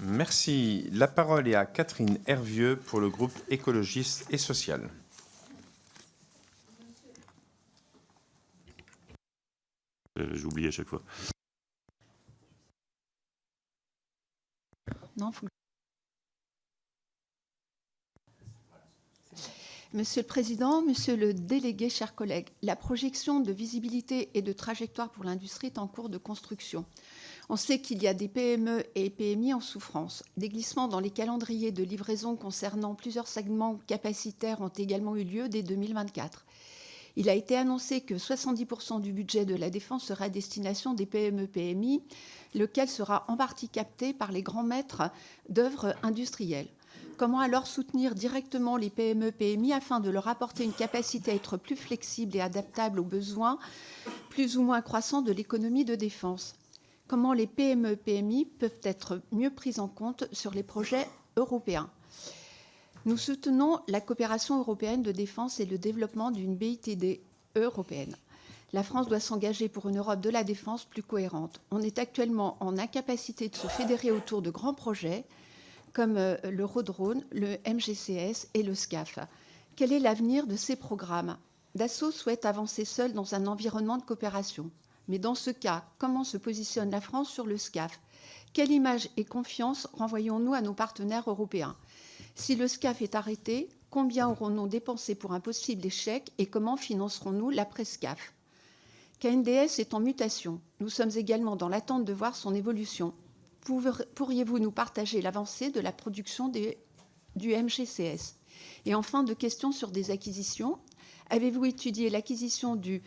Merci. La parole est à Catherine Hervieux pour le groupe écologiste et social. J'oublie à chaque fois. Non, Monsieur le Président, Monsieur le Délégué, chers collègues, la projection de visibilité et de trajectoire pour l'industrie est en cours de construction. On sait qu'il y a des PME et PMI en souffrance. Des glissements dans les calendriers de livraison concernant plusieurs segments capacitaires ont également eu lieu dès 2024. Il a été annoncé que 70% du budget de la défense sera à destination des PME-PMI, lequel sera en partie capté par les grands maîtres d'œuvres industrielles. Comment alors soutenir directement les PME-PMI afin de leur apporter une capacité à être plus flexible et adaptable aux besoins plus ou moins croissants de l'économie de défense? Comment les PME-PMI peuvent être mieux prises en compte sur les projets européens? Nous soutenons la coopération européenne de défense et le développement d'une BITD européenne. La France doit s'engager pour une Europe de la défense plus cohérente. On est actuellement en incapacité de se fédérer autour de grands projets comme l'Eurodrone, le MGCS et le SCAF. Quel est l'avenir de ces programmes? Dassault souhaite avancer seul dans un environnement de coopération. Mais dans ce cas, comment se positionne la France sur le SCAF? Quelle image et confiance renvoyons-nous à nos partenaires européens? Si le SCAF est arrêté, combien aurons-nous dépensé pour un possible échec et comment financerons-nous l'après-SCAF? KNDS est en mutation. Nous sommes également dans l'attente de voir son évolution. Pourriez-vous nous partager l'avancée de la production du MGCS? Et enfin, 2 questions sur des acquisitions. Avez-vous étudié l'acquisition de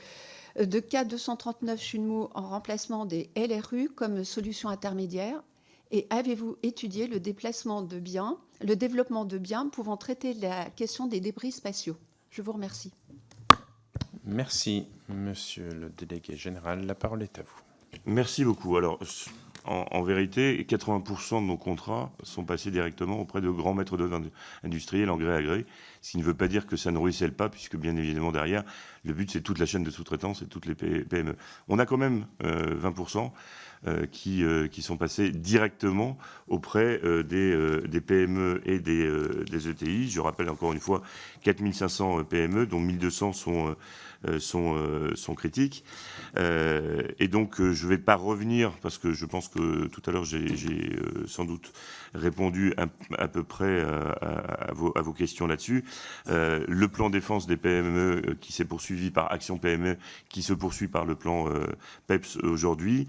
K239 Chunmoo en remplacement des LRU comme solution intermédiaire? Et avez-vous étudié le développement de biens pouvant traiter la question des débris spatiaux? Je vous remercie. Merci, Monsieur le Délégué général. La parole est à vous. Merci beaucoup. Alors, en vérité, 80% de nos contrats sont passés directement auprès de grands maîtres d'œuvre industriels en gré à gré, ce qui ne veut pas dire que ça ne ruisselle pas, puisque bien évidemment derrière, le but c'est toute la chaîne de sous-traitance et toutes les PME. On a quand même 20% qui sont passés directement auprès des PME et des ETI. Je rappelle encore une fois 4500 PME, dont 1200 sont critiques. Et donc, je ne vais pas revenir, parce que je pense que tout à l'heure, j'ai sans doute répondu à peu près à vos questions là-dessus. Le plan défense des PME qui s'est poursuivi par Action PME, qui se poursuit par le plan PEPS aujourd'hui,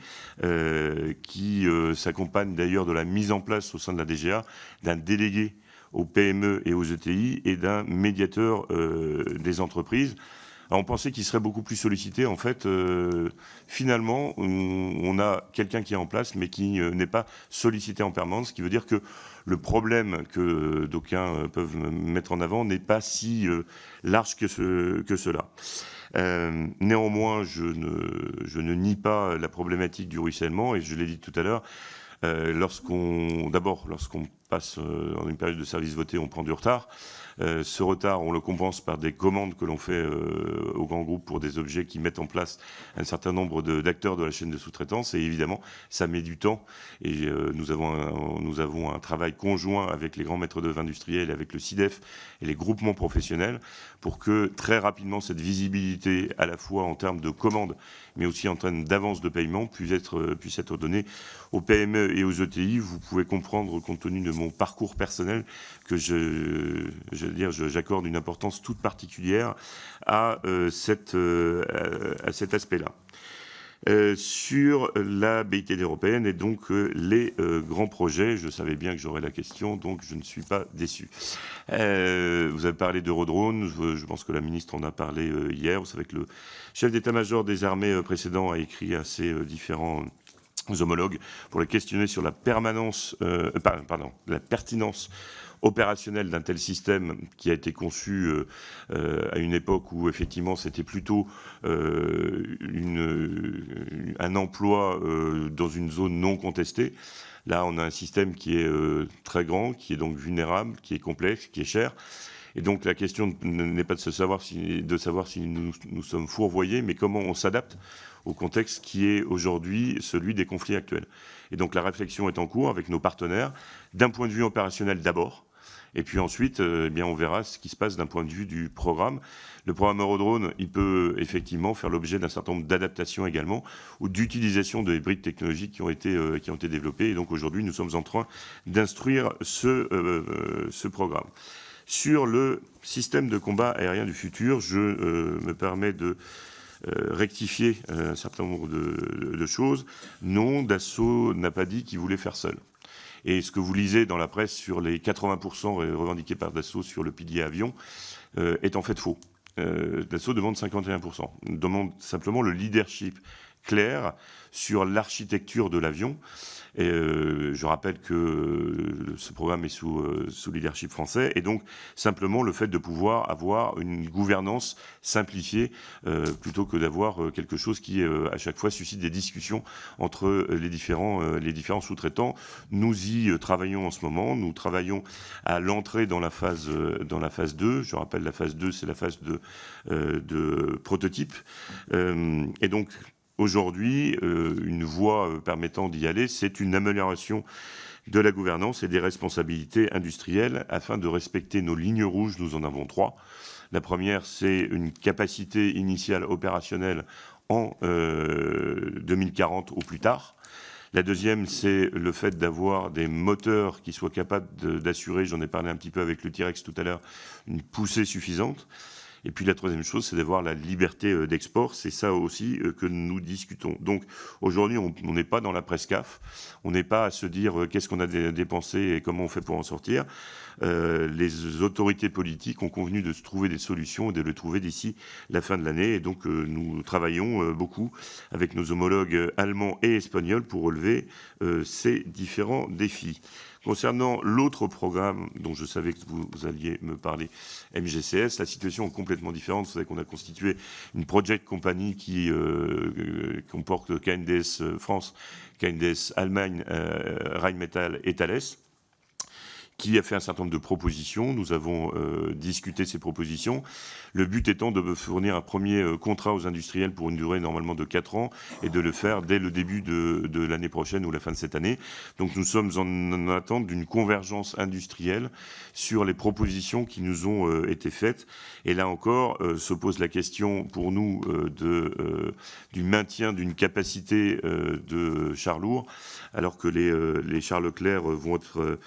qui s'accompagne d'ailleurs de la mise en place au sein de la DGA d'un délégué aux PME et aux ETI et d'un médiateur des entreprises. Alors on pensait qu'il serait beaucoup plus sollicité. En fait, finalement, on a quelqu'un qui est en place, mais qui n'est pas sollicité en permanence, ce qui veut dire que le problème que d'aucuns peuvent mettre en avant n'est pas si large que cela. Néanmoins, je ne nie pas la problématique du ruissellement, et je l'ai dit tout à l'heure, lorsqu'on passe dans une période de service voté, on prend du retard. Ce retard, on le compense par des commandes que l'on fait aux grands groupes pour des objets qui mettent en place un certain nombre d'acteurs de la chaîne de sous-traitance. Et évidemment, ça met du temps. Et nous avons un travail conjoint avec les grands maîtres d'œuvre industriels, avec le SIDEF et les groupements professionnels, pour que très rapidement cette visibilité, à la fois en termes de commandes, mais aussi en termes d'avance de paiement, puisse être donnée aux PME et aux ETI. Vous pouvez comprendre, compte tenu de mon parcours personnel, que j'accorde une importance toute particulière à cet aspect-là. Sur la BITD européenne et donc les grands projets, je savais bien que j'aurais la question, donc je ne suis pas déçu. Vous avez parlé d'Eurodrone, je pense que la ministre en a parlé hier. Vous savez que le chef d'état-major des armées précédent a écrit à ses différents homologues pour les questionner sur la pertinence opérationnelle d'un tel système qui a été conçu à une époque où effectivement c'était plutôt un emploi dans une zone non contestée. Là, on a un système qui est très grand, qui est donc vulnérable, qui est complexe, qui est cher. Et donc la question n'est pas de savoir si nous sommes fourvoyés, mais comment on s'adapte au contexte qui est aujourd'hui celui des conflits actuels. Et donc la réflexion est en cours avec nos partenaires, d'un point de vue opérationnel d'abord, et puis ensuite, on verra ce qui se passe d'un point de vue du programme. Le programme Eurodrone, il peut effectivement faire l'objet d'un certain nombre d'adaptations également, ou d'utilisation de hybrides technologiques qui ont été développés. Et donc aujourd'hui, nous sommes en train d'instruire ce programme. Sur le système de combat aérien du futur, je me permets de rectifier un certain nombre de choses. Non, Dassault n'a pas dit qu'il voulait faire seul. Et ce que vous lisez dans la presse sur les 80% revendiqués par Dassault sur le pilier avion est en fait faux. Dassault demande 51%. Demande simplement le leadership clair sur l'architecture de l'avion. Et je rappelle que ce programme est sous leadership français, et donc simplement le fait de pouvoir avoir une gouvernance simplifiée plutôt que d'avoir quelque chose qui à chaque fois suscite des discussions entre les différents sous-traitants. Nous y travaillons en ce moment. Nous travaillons à l'entrée dans la phase 2. Je rappelle, la phase 2, c'est la phase de prototype. Et donc aujourd'hui, une voie permettant d'y aller, c'est une amélioration de la gouvernance et des responsabilités industrielles afin de respecter nos lignes rouges. Nous en avons 3. La première, c'est une capacité initiale opérationnelle en 2040 au plus tard. La deuxième, c'est le fait d'avoir des moteurs qui soient capables d'assurer, j'en ai parlé un petit peu avec le T-Rex tout à l'heure, une poussée suffisante. Et puis la troisième chose, c'est d'avoir la liberté d'export. C'est ça aussi que nous discutons. Donc aujourd'hui, on n'est pas dans la prescaf. On n'est pas à se dire qu'est-ce qu'on a dépensé et comment on fait pour en sortir. Les autorités politiques ont convenu de se trouver des solutions et de le trouver d'ici la fin de l'année. Et donc nous travaillons beaucoup avec nos homologues allemands et espagnols pour relever ces différents défis. Concernant l'autre programme dont je savais que vous alliez me parler, MGCS, la situation est complètement différente. Vous savez qu'on a constitué une project company qui comporte KNDS France, KNDS Allemagne, Rheinmetall et Thales, qui a fait un certain nombre de propositions. Nous avons discuté ces propositions. Le but étant de fournir un premier contrat aux industriels pour une durée normalement de 4 ans et de le faire dès le début de l'année prochaine ou la fin de cette année. Donc nous sommes en attente d'une convergence industrielle sur les propositions qui nous ont été faites. Et là encore, se pose la question pour nous du maintien d'une capacité de chars lourds, alors que les chars Leclerc vont être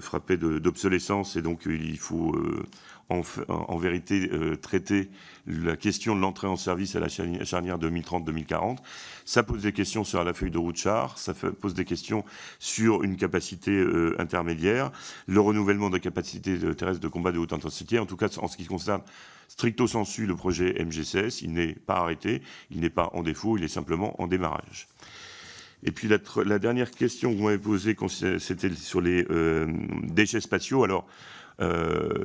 frappés d'obsolescence, et donc il faut en vérité traiter la question de l'entrée en service à la charnière 2030-2040. Ça pose des questions sur la feuille de route char, ça pose des questions sur une capacité intermédiaire, le renouvellement de capacités terrestres de combat de haute intensité. En tout cas, en ce qui concerne stricto sensu le projet MGCS, il n'est pas arrêté, il n'est pas en défaut, il est simplement en démarrage. Et puis la dernière question que vous m'avez posée, c'était sur les déchets spatiaux. Alors,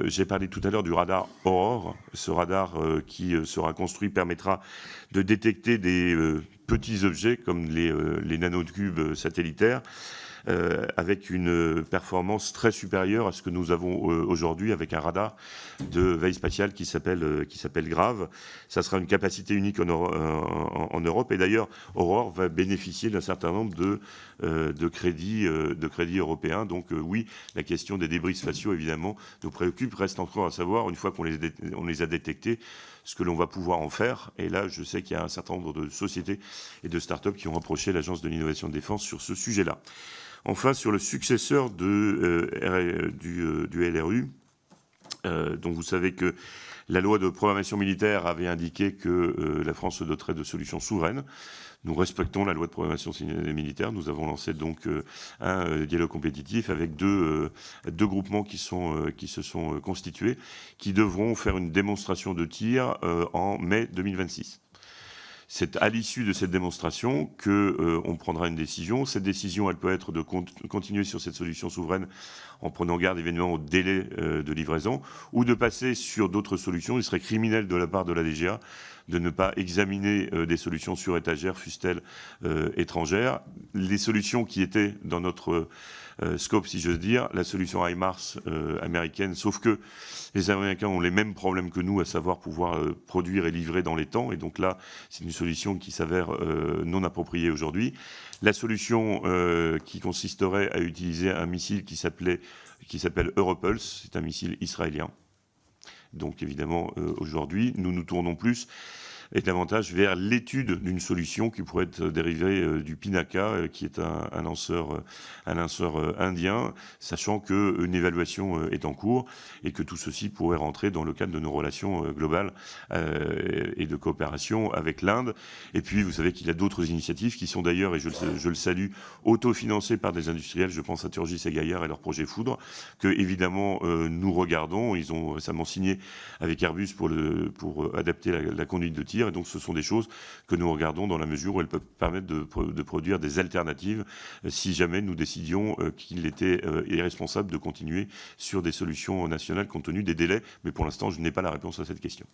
j'ai parlé tout à l'heure du radar Aurore. Ce radar qui sera construit permettra de détecter des petits objets comme les nanocubes satellitaires, avec une performance très supérieure à ce que nous avons aujourd'hui avec un radar de veille spatiale qui s'appelle Grave. Ça sera une capacité unique en Europe, et d'ailleurs Aurore va bénéficier d'un certain nombre de crédits européens. Donc oui, la question des débris spatiaux évidemment nous préoccupe. Reste encore à savoir, une fois qu'on les a détectés, ce que l'on va pouvoir en faire. Et là, je sais qu'il y a un certain nombre de sociétés et de start-up qui ont approché l'Agence de l'innovation de défense sur ce sujet-là. Enfin, sur le successeur du LRU, donc vous savez que la loi de programmation militaire avait indiqué que la France se doterait de solutions souveraines. Nous respectons la loi de programmation militaire. Nous avons lancé donc un dialogue compétitif avec deux groupements qui se sont constitués, qui devront faire une démonstration de tir en mai 2026. C'est à l'issue de cette démonstration qu'on prendra une décision. Cette décision, elle peut être de continuer sur cette solution souveraine en prenant garde évidemment au délai de livraison, ou de passer sur d'autres solutions. Il serait criminel de la part de la DGA de ne pas examiner des solutions sur étagère, fussent-elles étrangères. Les solutions qui étaient dans notre scope, si j'ose dire, la solution HIMARS américaine, sauf que les Américains ont les mêmes problèmes que nous, à savoir pouvoir produire et livrer dans les temps, et donc là, c'est une solution qui s'avère non appropriée aujourd'hui. La solution qui consisterait à utiliser un missile qui s'appelle Europulse, c'est un missile israélien. Donc évidemment, aujourd'hui, nous nous tournons plus et davantage vers l'étude d'une solution qui pourrait être dérivée du Pinaka, qui est un lanceur indien, sachant qu'une évaluation est en cours et que tout ceci pourrait rentrer dans le cadre de nos relations globales et de coopération avec l'Inde. Et puis, vous savez qu'il y a d'autres initiatives qui sont d'ailleurs, et je le salue, autofinancées par des industriels. Je pense à Turgis et Gaillard et leur projet Foudre, que évidemment nous regardons. Ils ont récemment signé avec Airbus pour adapter la conduite de tir. Et donc, ce sont des choses que nous regardons dans la mesure où elles peuvent permettre de produire des alternatives si jamais nous décidions qu'il était irresponsable de continuer sur des solutions nationales compte tenu des délais. Mais pour l'instant, je n'ai pas la réponse à cette question.